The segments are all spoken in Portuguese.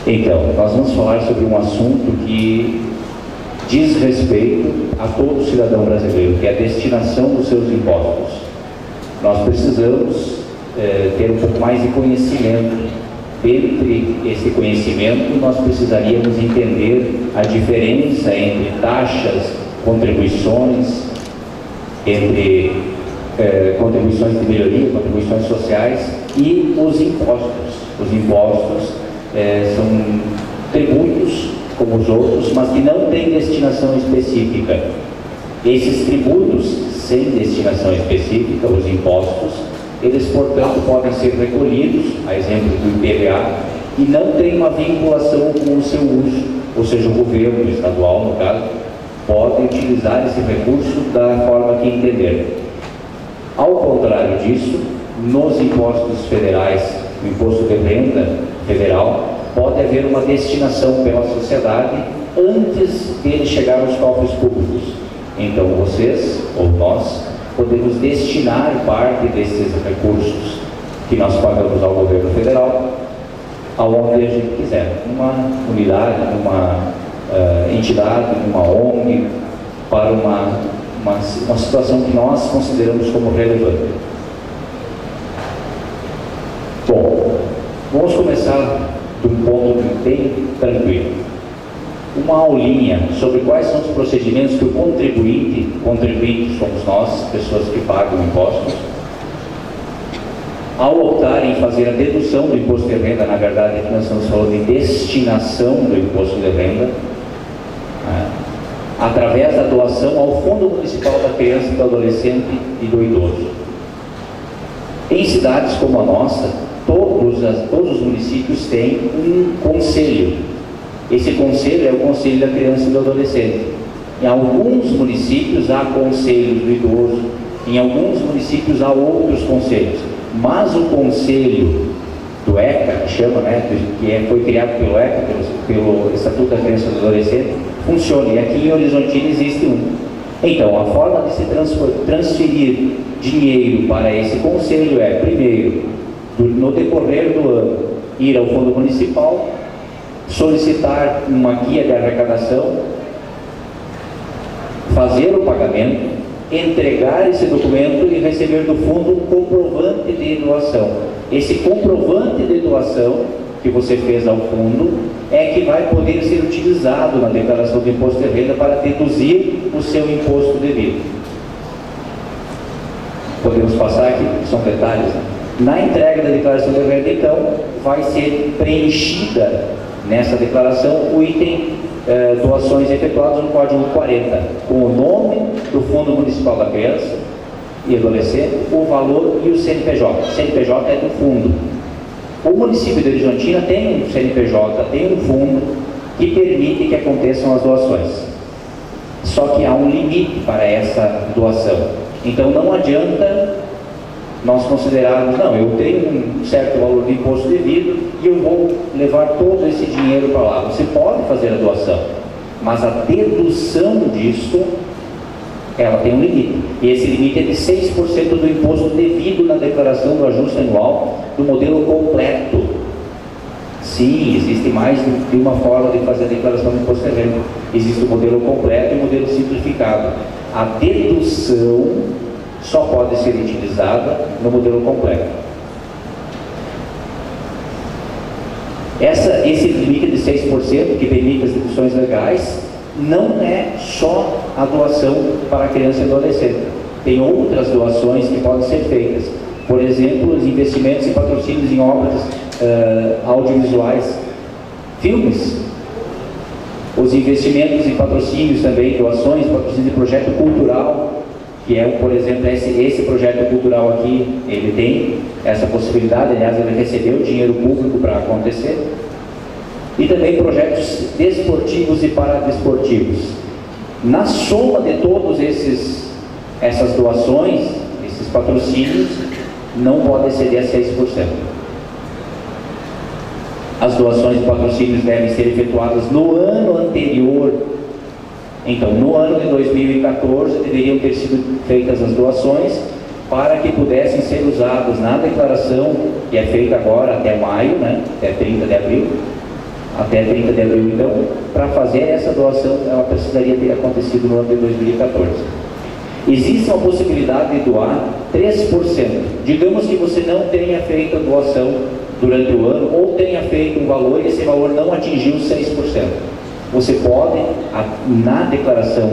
Então, nós vamos falar sobre um assunto que diz respeito a todo cidadão brasileiro, que é a destinação dos seus impostos. Nós precisamos ter um pouco mais de conhecimento. Entre esse conhecimento, nós precisaríamos entender a diferença entre taxas, contribuições, entre contribuições de melhoria, contribuições sociais e os impostos. Os impostos são tributos como os outros, mas que não têm destinação específica. Esses tributos sem destinação específica, os impostos, eles, portanto, podem ser recolhidos, a exemplo do IPVA, e não tem uma vinculação com o seu uso, ou seja, o governo estadual, no caso, pode utilizar esse recurso da forma que entender. Ao contrário disso, nos impostos federais, no imposto de renda federal, pode haver uma destinação pela sociedade antes dele chegar aos cofres públicos. Então, vocês, ou nós, podemos destinar parte desses recursos que nós pagamos ao governo federal aonde a gente quiser, numa unidade, numa entidade, numa ONG, para uma situação que nós consideramos como relevante. Bom, vamos começar de um ponto bem tranquilo. Uma aulinha sobre quais são os procedimentos que o contribuinte somos nós, pessoas que pagam impostos, ao optar em fazer a dedução do imposto de renda. Na verdade, aqui nós estamos falando de destinação do imposto de renda, através da doação ao Fundo Municipal da Criança, do Adolescente e do Idoso. Em cidades como a nossa, todos os municípios têm um conselho. Esse conselho é o Conselho da Criança e do Adolescente. Em alguns municípios há conselhos do idoso, em alguns municípios há outros conselhos, mas o conselho do ECA, que chama, que foi criado pelo ECA, pelo Estatuto da Criança e do Adolescente, funciona, e aqui em Horizontina existe um. Então, a forma de se transferir dinheiro para esse conselho é, primeiro, no decorrer do ano, ir ao Fundo Municipal, solicitar uma guia de arrecadação, fazer o pagamento, entregar esse documento e receber do fundo um comprovante de doação. Esse comprovante de doação que você fez ao fundo é que vai poder ser utilizado na declaração do imposto de renda para deduzir o seu imposto devido. Podemos passar aqui, são detalhes. Na entrega da declaração de renda, então, vai ser preenchida nessa declaração o item doações efetuadas no Código 40, com o nome do Fundo Municipal da Criança e Adolescente, o valor e o CNPJ. O CNPJ é do fundo. O município de Horizontina tem um CNPJ, tem um fundo que permite que aconteçam as doações. Só que há um limite para essa doação. Então não adianta nós considerarmos, não, eu tenho um certo valor de imposto devido e eu vou levar todo esse dinheiro para lá. Você pode fazer a doação, mas a dedução disso, ela tem um limite. E esse limite é de 6% do imposto devido na declaração do ajuste anual do modelo completo. Sim, existe mais de uma forma de fazer a declaração do imposto de renda. Existe o modelo completo e o modelo simplificado. A dedução só pode ser utilizada no modelo completo. Esse limite de 6% que permite as deduções legais não é só a doação para a criança e adolescente. Tem outras doações que podem ser feitas. Por exemplo, os investimentos e patrocínios em obras audiovisuais, filmes. Os investimentos e patrocínios também, doações, patrocínios de projeto cultural, que é, por exemplo, esse projeto cultural aqui, ele tem essa possibilidade, aliás, ele recebeu dinheiro público para acontecer. E também projetos desportivos e paradesportivos. Na soma de todos essas doações, esses patrocínios, não pode exceder a 6%. As doações e patrocínios devem ser efetuadas no ano anterior. Então, no ano de 2014, deveriam ter sido feitas as doações para que pudessem ser usadas na declaração, que é feita agora até maio, até 30 de abril, até 30 de abril. Então, para fazer essa doação, ela precisaria ter acontecido no ano de 2014. Existe uma possibilidade de doar 3%. Digamos que você não tenha feito a doação durante o ano, ou tenha feito um valor e esse valor não atingiu 6%. Você pode, na declaração,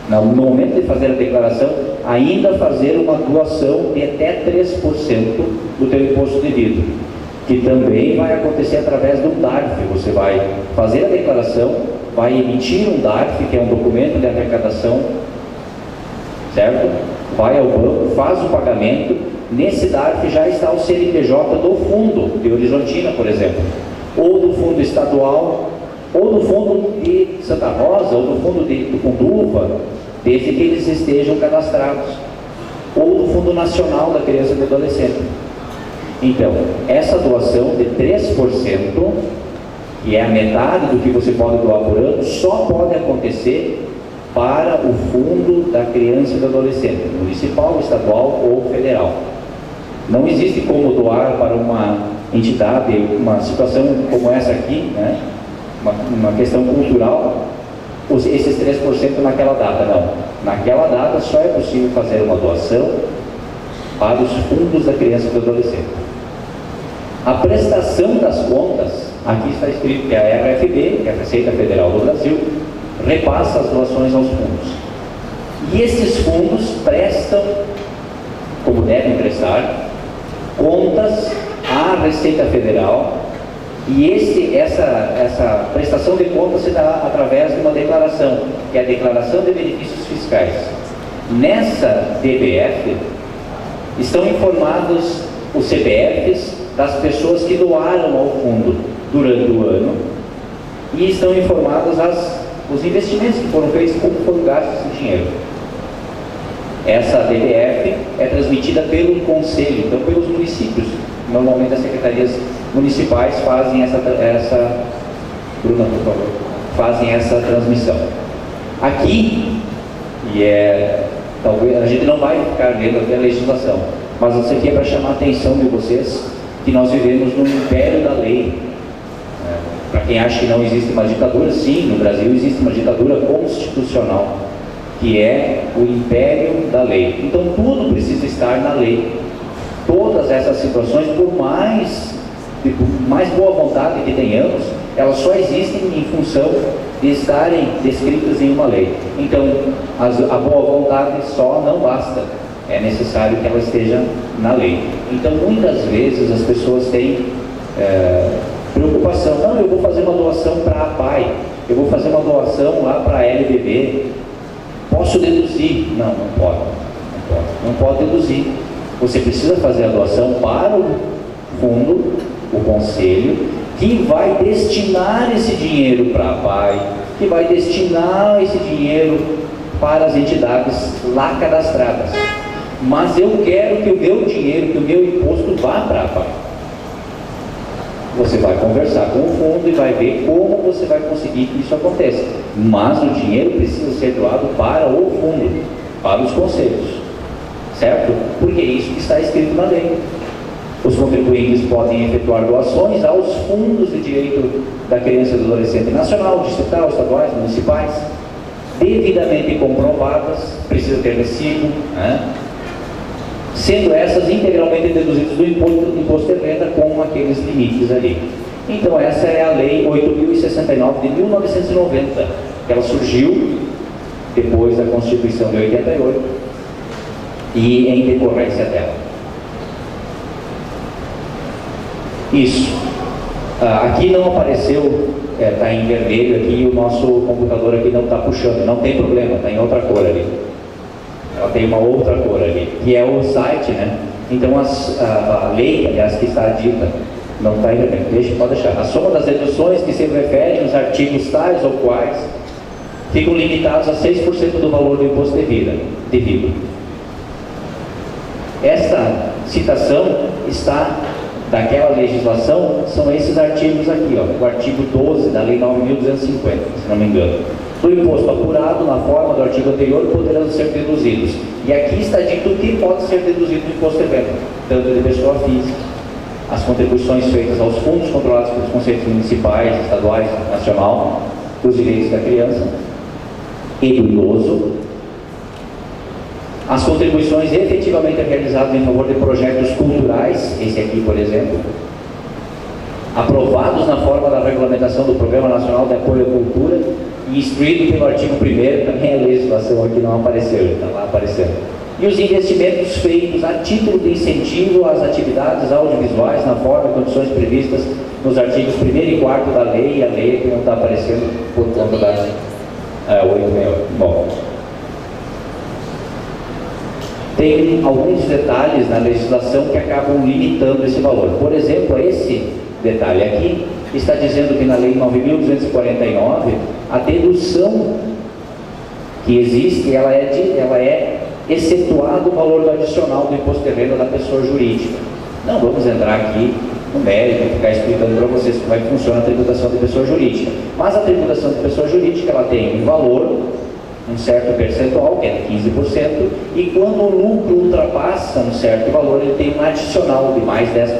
no momento de fazer a declaração, ainda fazer uma doação de até 3% do teu imposto devido, que também vai acontecer através do DARF. Você vai fazer a declaração, vai emitir um DARF, que é um documento de arrecadação, certo? Vai ao banco, faz o pagamento. Nesse DARF já está o CNPJ do fundo de Horizontina, por exemplo, ou do fundo estadual, ou do fundo de Santa Rosa, ou do fundo de Tucunduva, desde que eles estejam cadastrados, ou do Fundo Nacional da Criança e do Adolescente. Então, essa doação de 3%, que é a metade do que você pode doar por ano, só pode acontecer para o Fundo da Criança e do Adolescente, municipal, estadual ou federal. Não existe como doar para uma entidade, uma situação como essa aqui, né? Uma questão cultural, esses 3% naquela data, não. Naquela data só é possível fazer uma doação para os fundos da criança e do adolescente. A prestação das contas, aqui está escrito que a RFB, que é a Receita Federal do Brasil, repassa as doações aos fundos. E esses fundos prestam, como devem prestar, contas à Receita Federal. E essa prestação de contas se dá através de uma declaração, que é a Declaração de Benefícios Fiscais. Nessa DBF estão informados os CPFs das pessoas que doaram ao fundo durante o ano, e estão informados os investimentos que foram feitos, como foram gastos esse dinheiro. Essa DBF é transmitida pelo Conselho, então pelos municípios. Normalmente as secretarias municipais fazem Bruna, por favor, fazem essa transmissão. Aqui, talvez a gente não vai ficar vendo aqui a legislação, mas isso aqui é para chamar a atenção de vocês que nós vivemos no império da lei. Para quem acha que não existe uma ditadura, sim, no Brasil existe uma ditadura constitucional, que é o império da lei. Então tudo precisa estar na lei. Todas essas situações, por mais boa vontade que tenhamos, elas só existem em função de estarem descritas em uma lei. Então, a boa vontade só não basta, é necessário que ela esteja na lei. Então, muitas vezes as pessoas têm preocupação: não, eu vou fazer uma doação para a PAI, eu vou fazer uma doação lá para a LBB, posso deduzir? Não pode deduzir. Você precisa fazer a doação para o fundo, o conselho, que vai destinar esse dinheiro para a PAI, que vai destinar esse dinheiro para as entidades lá cadastradas. Mas eu quero que o meu dinheiro, que o meu imposto vá para a PAI. Você vai conversar com o fundo e vai ver como você vai conseguir que isso aconteça. Mas o dinheiro precisa ser doado para o fundo, para os conselhos. Certo? Porque é isso que está escrito na lei. Os contribuintes podem efetuar doações aos fundos de direito da criança e do adolescente nacional, distrital, estaduais, municipais, devidamente comprovadas, precisa ter recibo, né? Sendo essas integralmente deduzidas do imposto de renda com aqueles limites ali. Então essa é a Lei 8.069 de 1990, que ela surgiu depois da Constituição de 88, e em decorrência dela. Isso. Aqui não apareceu, está em vermelho aqui, o nosso computador aqui não está puxando, não tem problema, está em outra cor ali. Ela tem uma outra cor ali, que é o site, né? Então a lei, aliás, que está dita, não está em vermelho, pode deixar. A soma das deduções que se referem aos artigos tais ou quais ficam limitados a 6% do valor do imposto devido. Esta citação está daquela legislação, são esses artigos aqui, ó, o artigo 12 da Lei 9.250, se não me engano. Do imposto apurado na forma do artigo anterior poderão ser deduzidos. E aqui está dito o que pode ser deduzido do imposto de renda, tanto de pessoa física as contribuições feitas aos fundos controlados pelos conselhos municipais, estaduais, nacional, dos direitos da criança e do idoso, as contribuições efetivamente realizadas em favor de projetos culturais, esse aqui, por exemplo, aprovados na forma da regulamentação do Programa Nacional de Apoio à Cultura e instruído pelo artigo 1º, também a legislação aqui não apareceu, está lá aparecendo. E os investimentos feitos a título de incentivo às atividades audiovisuais na forma e condições previstas nos artigos 1º e 4º da lei, e a lei que não está aparecendo por conta da 868. Bom, tem alguns detalhes na legislação que acabam limitando esse valor. Por exemplo, esse detalhe aqui está dizendo que na lei 9.249 a dedução que existe, ela é excetuado o valor do adicional do imposto de renda da pessoa jurídica. Não vamos entrar aqui no mérito e ficar explicando para vocês como é que funciona a tributação de pessoa jurídica. Mas a tributação de pessoa jurídica, ela tem um valor, um certo percentual, que é de 15%, e quando o lucro ultrapassa um certo valor, ele tem um adicional de mais 10%.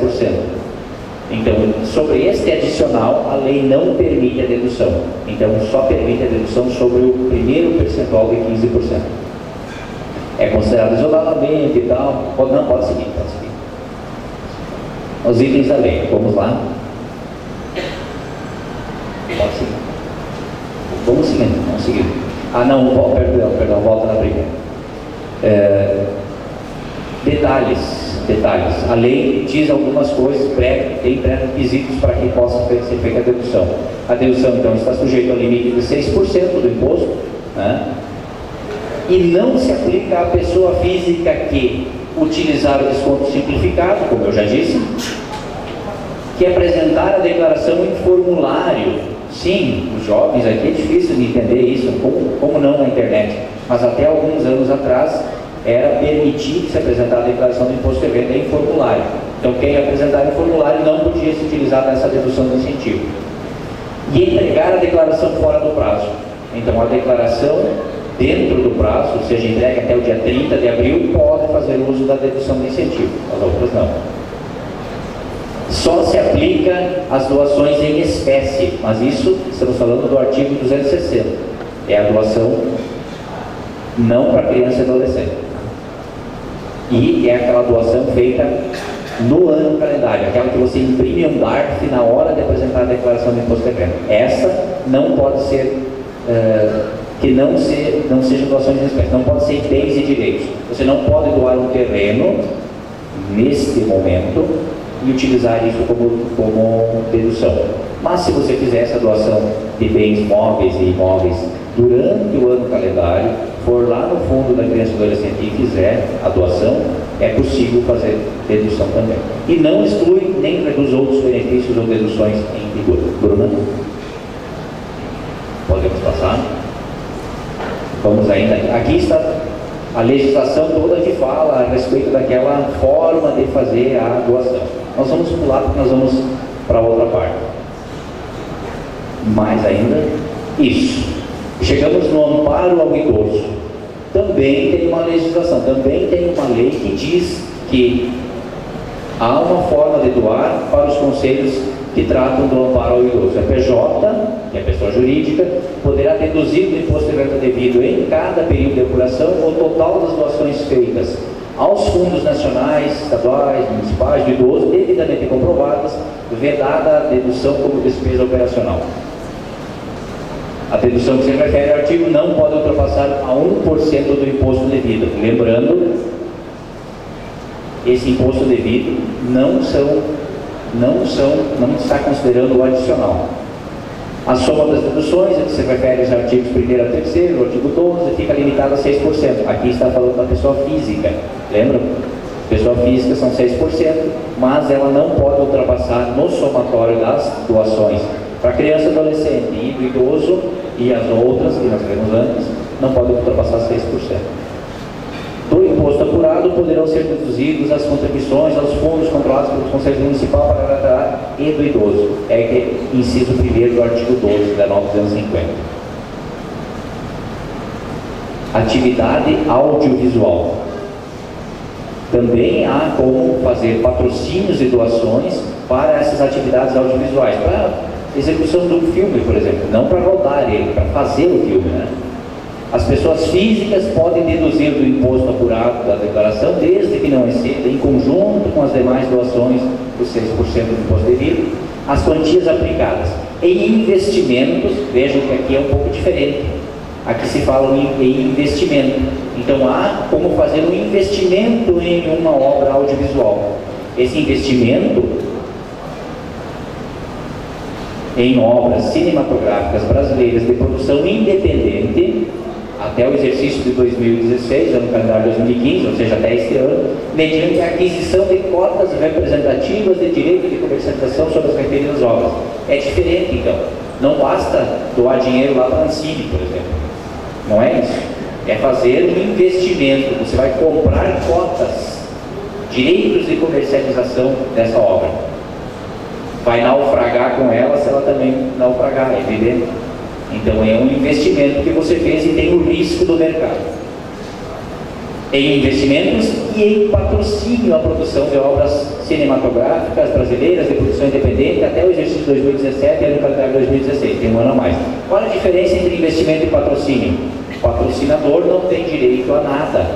Então, sobre este adicional, a lei não permite a dedução. Então, só permite a dedução sobre o primeiro percentual de 15%. É considerado isoladamente e tal. Não, pode seguir, pode seguir. Os itens da lei, vamos lá. Pode seguir. Vamos seguindo, vamos seguir. Ah, não, perdão, volta na primeira. Detalhes. A lei diz algumas coisas, tem pré-requisitos para que possa ser feita a dedução. A dedução, então, está sujeita ao limite de 6% do imposto, né? E não se aplica à pessoa física que utilizar o desconto simplificado, como eu já disse, que apresentar a declaração em formulário. Sim, os jovens aqui é difícil de entender isso, como não na internet, mas até alguns anos atrás era permitido se apresentar a declaração do imposto de renda em formulário. Então quem apresentar em formulário não podia se utilizar dessa dedução de incentivo. E entregar a declaração fora do prazo. Então a declaração dentro do prazo, ou seja, entregue até o dia 30 de abril, pode fazer uso da dedução de incentivo, as outras não. Só se aplica às doações em espécie, mas isso estamos falando do artigo 260. É a doação não para criança e adolescente. E é aquela doação feita no ano calendário, aquela que você imprime um DARF na hora de apresentar a declaração de imposto de renda. Essa não pode ser, que não seja doações em espécie, não pode ser bens e direitos. Você não pode doar um terreno neste momento e utilizar isso como dedução. Mas se você fizer essa doação de bens móveis e imóveis durante o ano calendário, for lá no fundo da criança e adolescente e fizer a doação, é possível fazer dedução também. E não exclui nem reduz outros benefícios ou deduções em vigor. Bruna? Podemos passar? Vamos ainda. Aqui está a legislação toda que fala a respeito daquela forma de fazer a doação. Nós vamos pular porque nós vamos para outra parte. Mais ainda, isso. Chegamos no amparo ao idoso. Também tem uma legislação, também tem uma lei que diz que há uma forma de doar para os conselhos que tratam do amparo ao idoso. A PJ, que é a pessoa jurídica, poderá deduzir do imposto de renda devido em cada período de apuração o total das doações feitas aos fundos nacionais, estaduais, municipais do idoso, devidamente comprovadas, vedada a dedução como despesa operacional. A dedução que se refere ao artigo não pode ultrapassar a 1% do imposto devido. Lembrando, esse imposto devido não está considerando o adicional. A soma das deduções, que se refere aos artigos 1º a 3º, o artigo 12, fica limitada a 6%. Aqui está falando da pessoa física, lembra? Pessoa física são 6%, mas ela não pode ultrapassar no somatório das doações para criança, adolescente e do idoso e as outras, que nós vimos antes, não podem ultrapassar 6%. Do imposto apurado poderão ser deduzidos as contribuições aos fundos controlados pelo Conselho Municipal e do idoso. É que inciso 1º do artigo 12 da 950. Atividade audiovisual. Também há como fazer patrocínios e doações para essas atividades audiovisuais, para execução de um filme, por exemplo, não para rodar ele, para fazer o filme, né? As pessoas físicas podem deduzir do imposto apurado da declaração, desde que não exceda, em conjunto com as demais doações, os 6% do imposto devido, as quantias aplicadas. Em investimentos, vejam que aqui é um pouco diferente. Aqui se fala em investimento. Então há como fazer um investimento em uma obra audiovisual. Esse investimento em obras cinematográficas brasileiras de produção independente até o exercício de 2016, ano calendário 2015, ou seja, até este ano, mediante a aquisição de cotas representativas de direito de comercialização sobre as referidas obras. É diferente, então. Não basta doar dinheiro lá para a Ancine, por exemplo. Não é isso. É fazer um investimento. Você vai comprar cotas, direitos de comercialização dessa obra. Vai naufragar com ela se ela também naufragar, é evidente. Então é um investimento que você fez e tem o risco do mercado. Em investimentos e em patrocínio à produção de obras cinematográficas brasileiras de produção independente até o exercício de 2017 e ano calendário 2016, tem um ano a mais. Qual a diferença entre investimento e patrocínio? O patrocinador não tem direito a nada,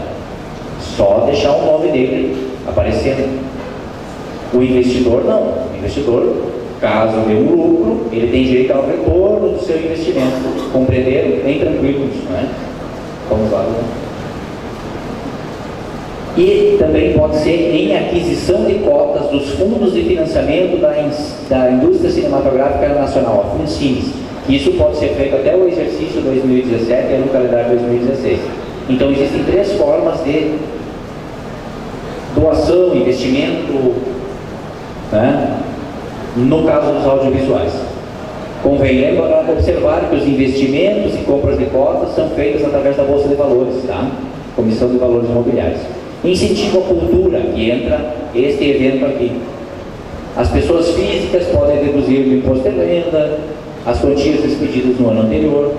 só deixar o nome dele aparecendo. O investidor não. O investidor, caso dê um lucro, ele tem direito ao retorno do seu investimento. Compreenderam? Bem tranquilo isso, não é? Vamos lá. E também pode ser em aquisição de cotas dos fundos de financiamento da indústria cinematográfica nacional, a FUNCINES. Isso pode ser feito até o exercício 2017 e no calendário 2016. Então existem 3 formas de doação, investimento, né? No caso dos audiovisuais. Convém observar que os investimentos e compras de cotas são feitos através da Bolsa de Valores, tá? Comissão de Valores Imobiliários. Incentivo à cultura, que entra este evento aqui. As pessoas físicas podem deduzir do imposto de renda as quantias expedidas no ano anterior,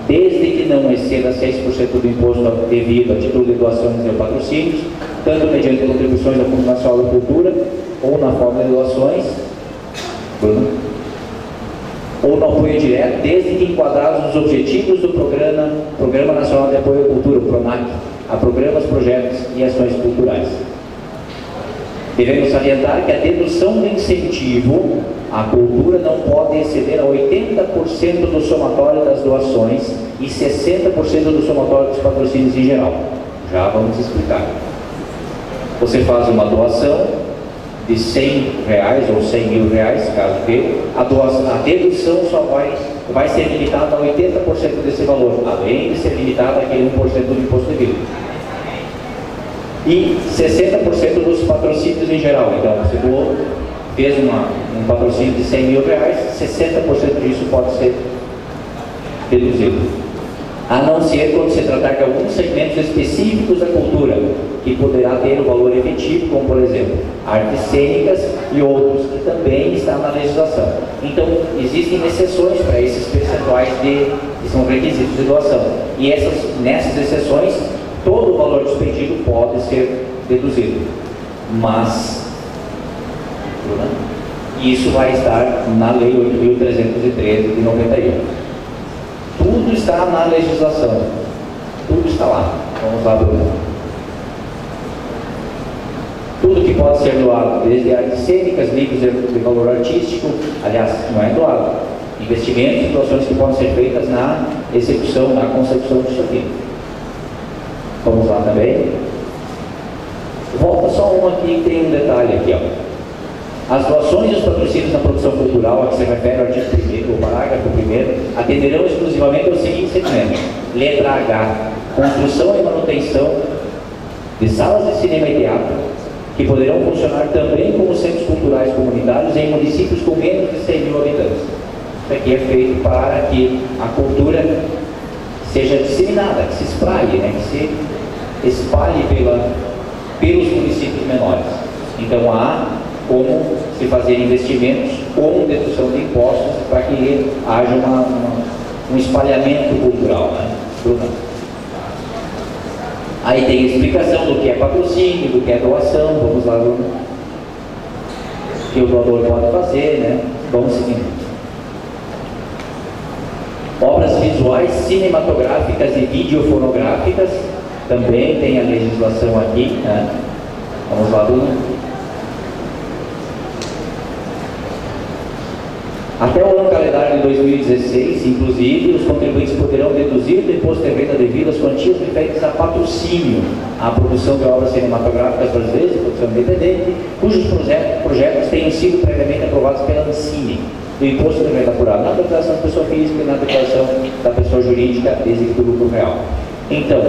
desde que não exceda 6% do imposto devido a título de doações e patrocínios, tanto mediante contribuições ao Fundo Nacional da Cultura, ou na forma de doações, ou no apoio direto, desde que enquadrados nos objetivos do Programa Nacional de Apoio à Cultura, o PRONAC, a programas, projetos e ações culturais. Devemos salientar que a dedução do incentivo à cultura não pode exceder a 80% do somatório das doações e 60% do somatório dos patrocínios em geral. Já vamos explicar. Você faz uma doação de R$100 ou R$100.000, caso queira, a dedução só vai ser limitada a 80% desse valor, além de ser limitada àquele 1% do imposto devido. E 60% dos patrocínios em geral. Então, você fez um patrocínio de R$100.000, 60% disso pode ser deduzido. A não ser quando se tratar de alguns segmentos específicos da cultura, que poderá ter o valor efetivo, como por exemplo, artes cênicas e outros, que também está na legislação. Então, existem exceções para esses percentuais que são requisitos de doação. E nessas exceções, todo o valor despendido pode ser deduzido. Mas, isso vai estar na Lei 8.313 de 91. Tudo está na legislação. Tudo está lá. Vamos lá, Bruno. Tudo que pode ser doado, desde artes cênicas, livros de valor artístico, aliás, não é doado. Investimentos e doações que podem ser feitas na execução, na concepção disso aqui. Vamos lá também. Volta só uma aqui, que tem um detalhe aqui, ó. As doações e os patrocínios na produção cultural a que se refere o artigo 1º, o parágrafo 1º, atenderão exclusivamente aos seguintes segmentos. Letra H. Construção e manutenção de salas de cinema e teatro, que poderão funcionar também como centros culturais comunitários em municípios com menos de 100.000 habitantes. Isso aqui é feito para que a cultura seja disseminada, que se espraie, né? Que se espalhe pelos municípios menores. Então há como se fazer investimentos com dedução de impostos para que haja um espalhamento cultural, né? Aí tem a explicação do que é patrocínio, do que é doação, vamos lá, o que o doador pode fazer, né? Vamos seguindo. Obras visuais, cinematográficas e videofonográficas, também tem a legislação aqui, né? Vamos lá, Bruno. Até o ano calendário de 2016, inclusive, os contribuintes poderão deduzir do imposto de renda devido às quantias referentes a patrocínio, à produção de obras cinematográficas brasileiras e produção independente, cujos projetos tenham sido previamente aprovados pela Ancine, do imposto de renda apurado na declaração da pessoa física e na declaração da pessoa jurídica desde do lucro real. Então,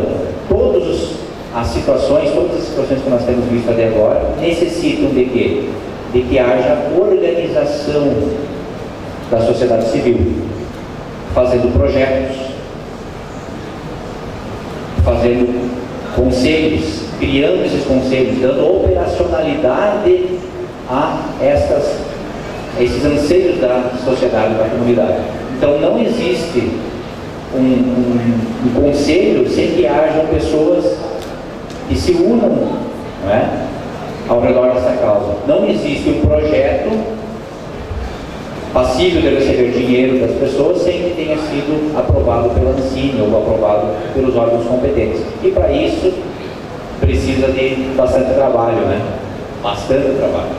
todas as situações que nós temos visto até agora necessitam de quê? De que haja organização da sociedade civil, fazendo projetos, fazendo conselhos, criando esses conselhos, dando operacionalidade a esses anseios da sociedade, da comunidade. Então não existe um conselho sem que hajam pessoas que se unam, não é, ao redor dessa causa. Não existe um projeto passível de receber dinheiro das pessoas sem que tenha sido aprovado pela Ancine ou aprovado pelos órgãos competentes. E para isso precisa de bastante trabalho, né? Bastante trabalho.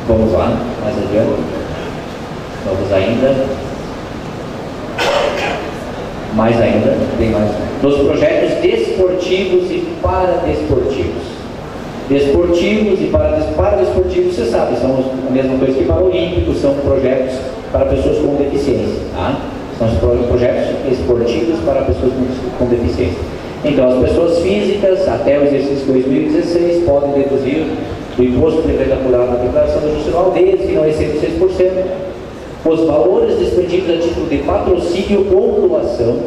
Vamos lá, mais adiante. Vamos ainda. Mais ainda, tem mais. Nos projetos desportivos e paradesportivos. Desportivos e paradesportivos, você sabe, são a mesma coisa que paralímpicos, são projetos para pessoas com deficiência, tá? São os projetos esportivos para pessoas com deficiência. Então, as pessoas físicas, até o exercício 2016, podem deduzir do imposto de renda apurado na declaração do justiçal, desde que não exceda 6%, os valores despendidos a título de patrocínio ou doação,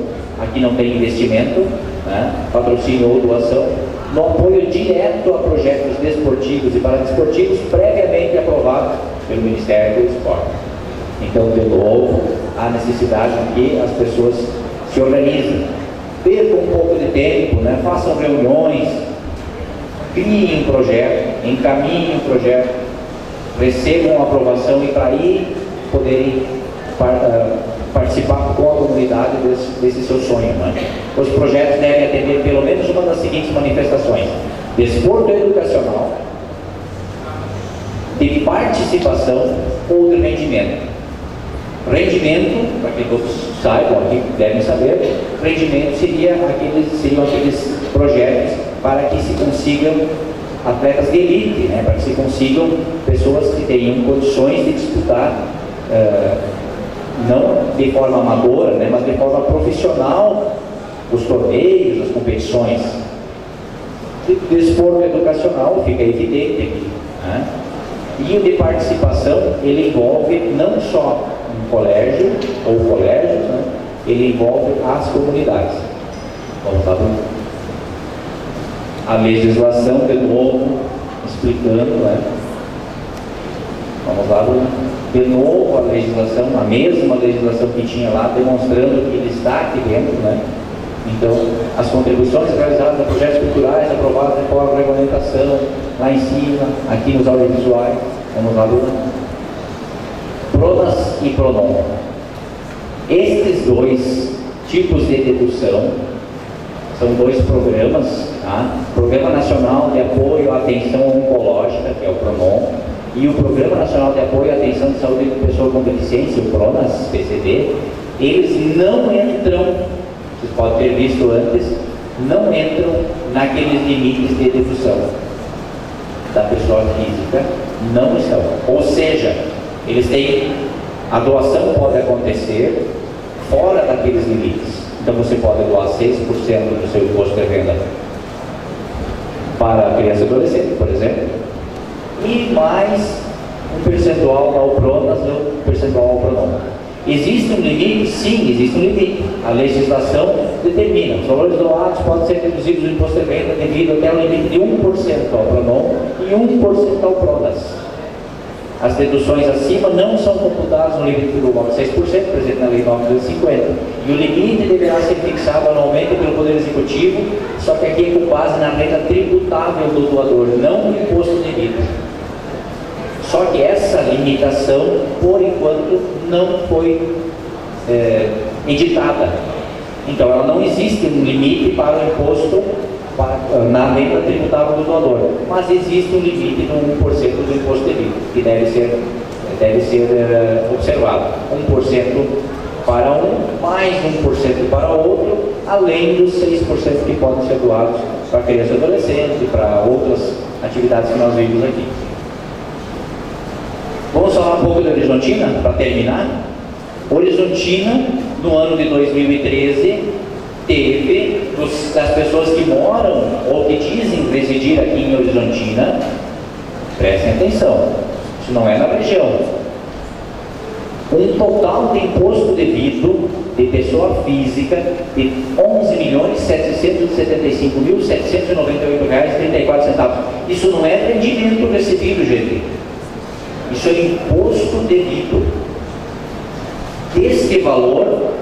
aqui não tem investimento, né? Patrocínio ou doação, no apoio direto a projetos desportivos e paradesportivos previamente aprovados pelo Ministério do Esporte. Então, de novo, há necessidade que as pessoas se organizem, percam um pouco de tempo, né? Façam reuniões, criem um projeto, encaminhem um projeto, recebam a aprovação e para aí poderem participar com a comunidade desse seu sonho, né? Os projetos devem atender pelo menos uma das seguintes manifestações: desporto educacional, de participação ou de rendimento. Rendimento, para que todos saibam, aqui devem saber, rendimento seriam aqueles projetos para que se consigam atletas de elite, né? Para que se consigam pessoas que tenham condições de disputar não de forma amadora, né, mas de forma profissional, os torneios, as competições. Desporto educacional fica evidente aqui, né? E o de participação, ele envolve não só um colégio ou colégios, né? Ele envolve as comunidades. Vamos lá, a legislação, de novo, explicando, né? Vamos lá, de novo a legislação, a mesma legislação que tinha lá, demonstrando que ele está aqui dentro, né? Então, as contribuições realizadas a projetos culturais aprovados de forma de regulamentação, lá em cima, aqui nos audiovisuais, vamos lá, Pronas e Pronom. Estes dois tipos de dedução são dois programas, tá? Programa Nacional de Apoio à Atenção Oncológica, que é o Pronom, e o Programa Nacional de Apoio à Atenção de Saúde de Pessoa com Deficiência, o PRONAS, PCD, eles não entram, vocês podem ter visto antes, não entram naqueles limites de dedução da pessoa física, não estão. Ou seja, eles têm, a doação pode acontecer fora daqueles limites. Então você pode doar 6% do seu imposto de renda para a criança e adolescente, por exemplo, e mais um percentual ao PRONAS e um percentual ao PRONOM. Existe um limite? Sim, existe um limite. A legislação determina. Os valores doados podem ser deduzidos do imposto de renda devido até o limite de 1% ao PRONOM e 1% ao PRONAS. As deduções acima não são computadas no limite do valor de 6%, presente na Lei 9.250, e o limite deverá ser fixado anualmente pelo Poder Executivo, só que aqui é com base na renda tributável do doador, não no imposto devido. Só que essa limitação, por enquanto, não foi editada. Então, ela não existe um limite para o imposto na renda tributável do doador, mas existe um limite no 1% do imposto devido, que deve ser observado. 1% para um, mais 1% para outro, além dos 6% que podem ser doados para criança e adolescente, para outras atividades que nós vimos aqui. Vamos falar um pouco de Horizontina, para terminar. Horizontina, no ano de 2013, teve, das pessoas que moram ou que dizem residir aqui em Horizontina, prestem atenção, isso não é na região, um total de imposto devido de pessoa física de R$ 11.775.798,34. Isso não é rendimento recebido, gente. Isso é imposto devido. Deste valor,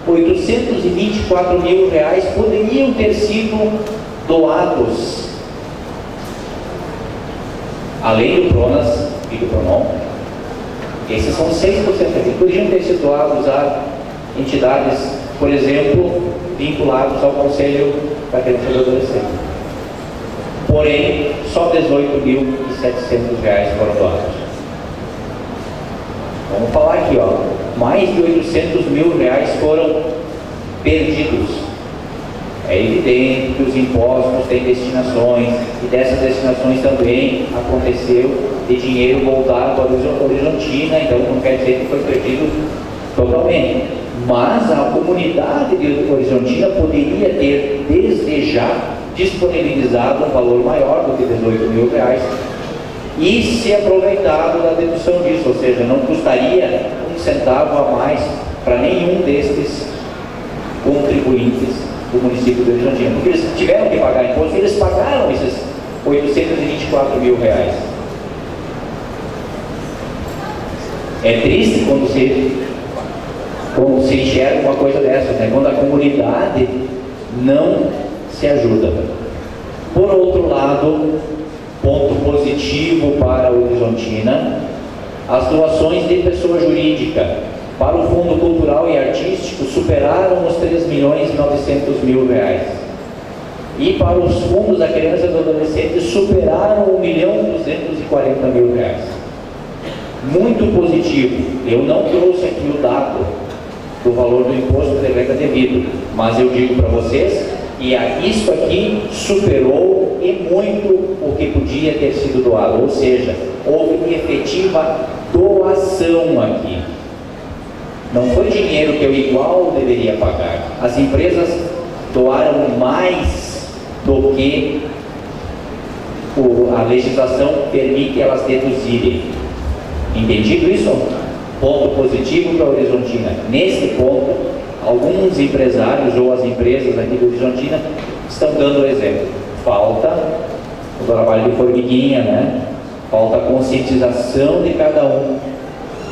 R$ 824 mil poderiam ter sido doados, além do PRONAS e do PRONON. Esses são 6% aqui. Poderiam ter sido doados a entidades, por exemplo, vinculados ao Conselho da Criança e do Adolescente. Porém, só R$ 18.700 foram doados. Vamos falar aqui, ó. Mais de 800 mil reais foram perdidos. É evidente que os impostos têm destinações, e dessas destinações também aconteceu de dinheiro voltado para a Horizontina, então não quer dizer que foi perdido totalmente. Mas a comunidade de Horizontina poderia ter, desde já, disponibilizado um valor maior do que R$ 18 mil e se aproveitado da dedução disso, ou seja, não custaria um centavo a mais para nenhum destes contribuintes do município de Horizontina, porque eles tiveram que pagar imposto e eles pagaram esses R$ 824 mil. É triste quando se enxerga uma coisa dessa, né? Quando a comunidade não se ajuda. Por outro lado, ponto positivo para a Horizontina, as doações de pessoa jurídica para o Fundo Cultural e Artístico superaram os R$ 3.900.000. E para os fundos da criança e do adolescente superaram R$ 1.240.000. Muito positivo. Eu não trouxe aqui o dado do valor do imposto de renda devido, mas eu digo para vocês que isso aqui superou e muito o que podia ter sido doado, ou seja, houve efetiva doação aqui. Não foi dinheiro que eu igual deveria pagar. As empresas doaram mais do que a legislação permite elas deduzirem. Entendido isso? Ponto positivo para a Horizontina. Nesse ponto, alguns empresários ou as empresas aqui de Horizontina estão dando exemplo. Falta o trabalho de formiguinha, né? Falta a conscientização de cada um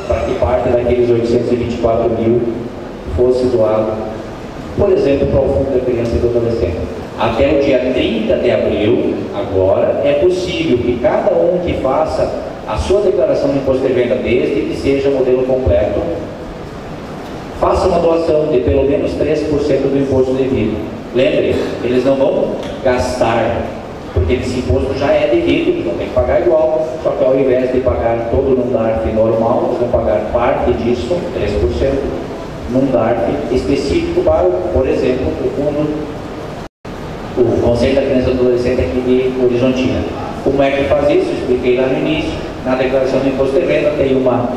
para que parte daqueles 824 mil fosse doado, por exemplo, para o Fundo da Criança e do Adolescente. Até o dia 30 de abril, agora, é possível que cada um que faça a sua declaração de imposto de renda, desde que seja modelo completo, faça uma doação de pelo menos 3% do imposto devido. Lembre, eles não vão gastar, porque esse imposto já é devido, eles vão ter que pagar igual, só que ao invés de pagar todo num DARF normal, eles vão pagar parte disso, 3%, num DARF específico para, por exemplo, o Conselho da Criança e do Adolescente aqui de Horizontina. Como é que faz isso? Eu expliquei lá no início. Na declaração do imposto de renda tem uma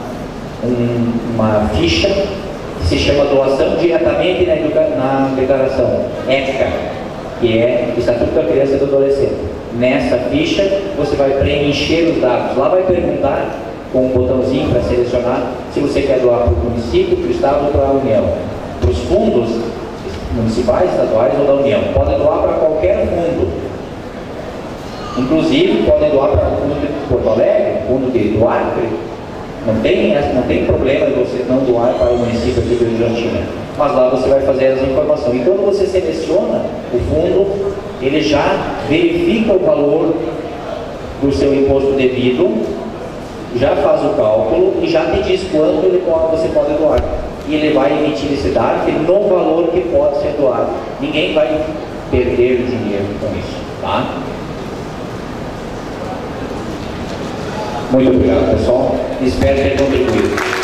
ficha que se chama doação diretamente na declaração, ECA, que é o Estatuto da Criança e do Adolescente. Nessa ficha você vai preencher os dados. Lá vai perguntar, com um botãozinho para selecionar, se você quer doar para o município, para o Estado ou para a União. Para os fundos municipais, estaduais ou da União. Pode doar para qualquer fundo. Inclusive, podem doar para o fundo de Porto Alegre, fundo do Acre. Não tem problema de você não doar para o município aqui do Rio Grande do Sul. Mas lá você vai fazer as informações. E quando você seleciona o fundo, ele já verifica o valor do seu imposto devido, já faz o cálculo e já te diz quanto você pode doar. E ele vai emitir esse DARF no valor que pode ser doado. Ninguém vai perder dinheiro com isso, tá? Muito obrigado, pessoal. Espero ter contribuído.